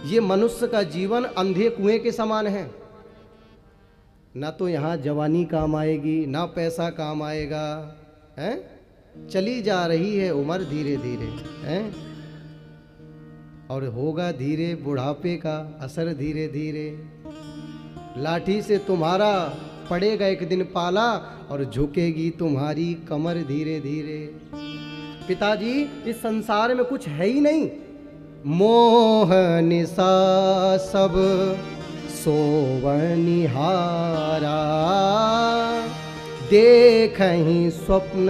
ये मनुष्य का जीवन अंधे कुएं के समान है। ना तो यहाँ जवानी काम आएगी, ना पैसा काम आएगा, हैं? चली जा रही है उम्र धीरे धीरे, हैं? और होगा धीरे बुढ़ापे का असर धीरे धीरे। लाठी से तुम्हारा पड़ेगा एक दिन पाला और झुकेगी तुम्हारी कमर धीरे धीरे। पिताजी, इस संसार में कुछ है ही नहीं। मोह निशा सब सोवनिहारा, देखहि स्वप्न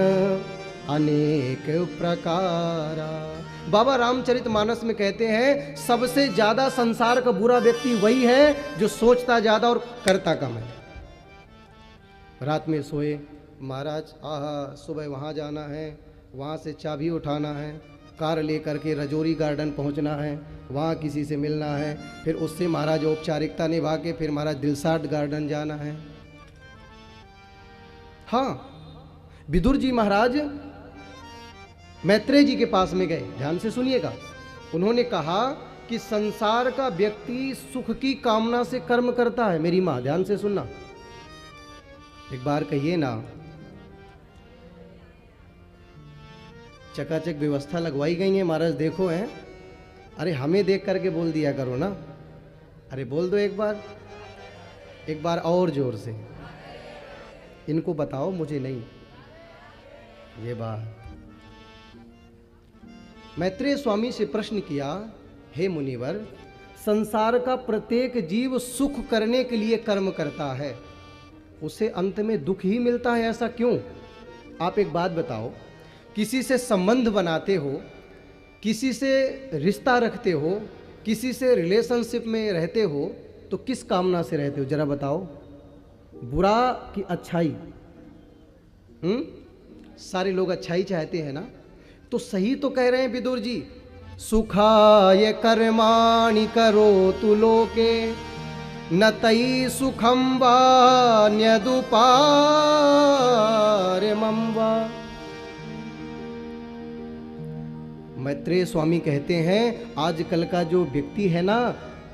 अनेक प्रकारा। बाबा रामचरितमानस में कहते हैं सबसे ज्यादा संसार का बुरा व्यक्ति वही है जो सोचता ज्यादा और करता कम है। रात में सोए, महाराज सुबह वहाँ जाना है, वहाँ से चाबी उठाना है, कार लेकर के रजौरी गार्डन पहुँचना है, वहाँ किसी से मिलना है, फिर उससे महाराज औपचारिकता निभा के फिर महाराज दिलसाद गार्डन जाना है। हाँ, विदुर जी महाराज मैत्रेय जी के पास में गए, ध्यान से सुनिएगा। उन्होंने कहा कि संसार का व्यक्ति सुख की कामना से कर्म करता है। मेरी माँ, ध्यान से सुनना, एक बार कहिए ना। चकाचक व्यवस्था लगवाई गई है महाराज, देखो हैं। अरे हमें देख करके बोल दिया करो ना। अरे बोल दो एक बार और जोर से। इनको बताओ, मुझे नहीं। ये बात मैत्रेय स्वामी से प्रश्न किया, हे मुनिवर, संसार का प्रत्येक जीव सुख करने के लिए कर्म करता है, उसे अंत में दुख ही मिलता है, ऐसा क्यों? आप एक बात बताओ, किसी से संबंध बनाते हो, किसी से रिश्ता रखते हो, किसी से रिलेशनशिप में रहते हो, तो किस कामना से रहते हो जरा बताओ? बुरा कि अच्छाई? सारे लोग अच्छाई चाहते हैं ना। तो सही तो कह रहे हैं विदुर जी, सुखाय कर्माणि करोतु लोके न तई सुखम वान्यदुपारमं वा। मैत्रेय स्वामी कहते हैं आजकल का जो व्यक्ति है ना,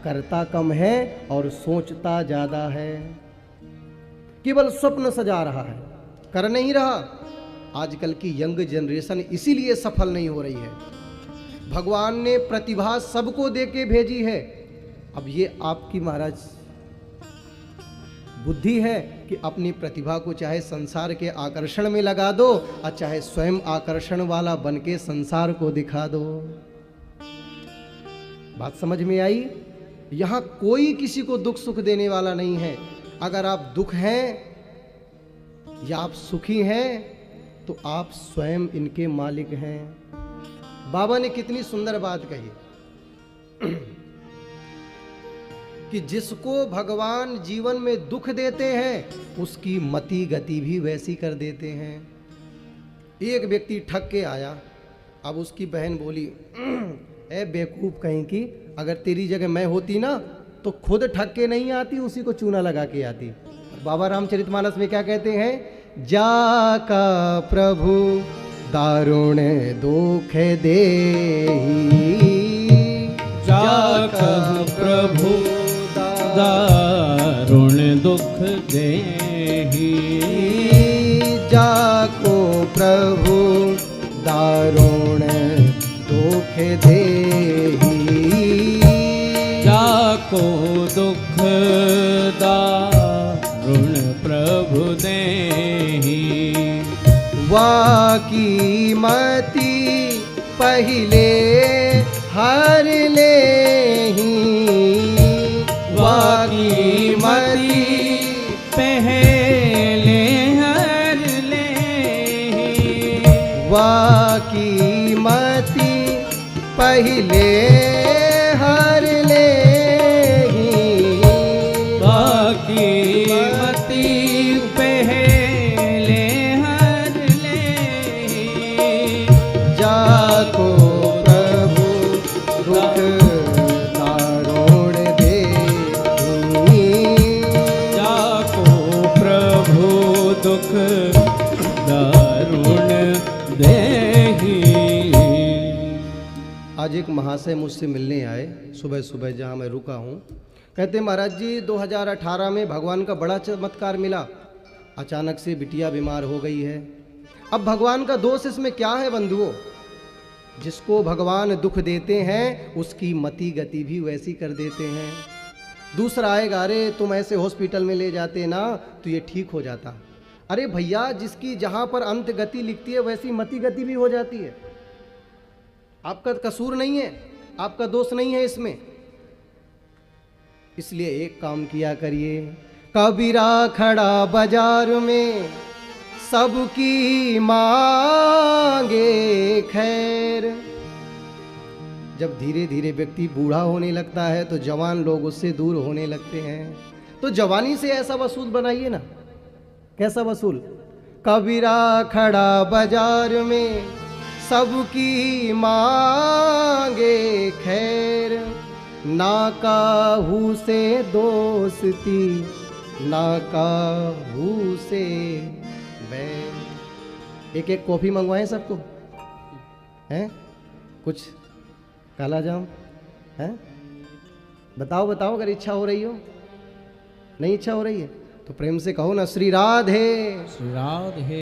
करता कम है और सोचता ज्यादा है, केवल स्वप्न सजा रहा है, कर नहीं रहा। आजकल की यंग जनरेशन इसीलिए सफल नहीं हो रही है। भगवान ने प्रतिभा सबको देके भेजी है। अब ये आपकी महाराज बुद्धि है कि अपनी प्रतिभा को चाहे संसार के आकर्षण में लगा दो और चाहे स्वयं आकर्षण वाला बन के संसार को दिखा दो। बात समझ में आई? यहां कोई किसी को दुख सुख देने वाला नहीं है। अगर आप दुख हैं या आप सुखी हैं तो आप स्वयं इनके मालिक हैं। बाबा ने कितनी सुंदर बात कही कि जिसको भगवान जीवन में दुख देते हैं उसकी मति गति भी वैसी कर देते हैं। एक व्यक्ति ठग के आया, अब उसकी बहन बोली, ए बेवकूफ कहीं की, अगर तेरी जगह मैं होती ना तो खुद ठग के नहीं आती, उसी को चूना लगा के आती। बाबा रामचरितमानस में क्या कहते हैं? जाका प्रभु दारुण दुख देहि, जाका प्रभु दारुण दुख देहि, जाको प्रभु दारुण दुख देहि, जाको दुख दारुण प्रभु देहि। वाकी मति पहिले हर लेहि, वाकी मति पहले हर लेहि, वाकी मति पहिले हर लेहि, वाकी मति पहले हर लेहि, जाको प्रभु दुख आज एक महाशय मुझसे मिलने आए सुबह सुबह जहाँ मैं रुका हूँ। कहते महाराज जी 2018 में भगवान का बड़ा चमत्कार मिला, अचानक से बिटिया बीमार हो गई है। अब भगवान का दोष इसमें क्या है बंधुओं? जिसको भगवान दुख देते हैं उसकी मति गति भी वैसी कर देते हैं। दूसरा आएगा, अरे तुम ऐसे हॉस्पिटल में ले जाते ना तो ये ठीक हो जाता। अरे भैया, जिसकी जहाँ पर अंत गति लिखती है वैसी मति गति भी हो जाती है। आपका कसूर नहीं है, आपका दोष नहीं है इसमें। इसलिए एक काम किया करिए, कबीरा खड़ा बाजार में सबकी मांगे खैर। जब धीरे धीरे व्यक्ति बूढ़ा होने लगता है तो जवान लोग उससे दूर होने लगते हैं। तो जवानी से ऐसा वसूल बनाइए ना। कैसा वसूल? कबीरा खड़ा बाजार में सबकी मांगे खैर, ना काहू से दोस्ती ना काहू से बैर। एक एक कॉफी मंगवाएं सबको, हैं? कुछ काला जाम, हैं? बताओ बताओ, अगर इच्छा हो रही हो। नहीं इच्छा हो रही है तो प्रेम से कहो ना, श्री राधे। श्री राधे।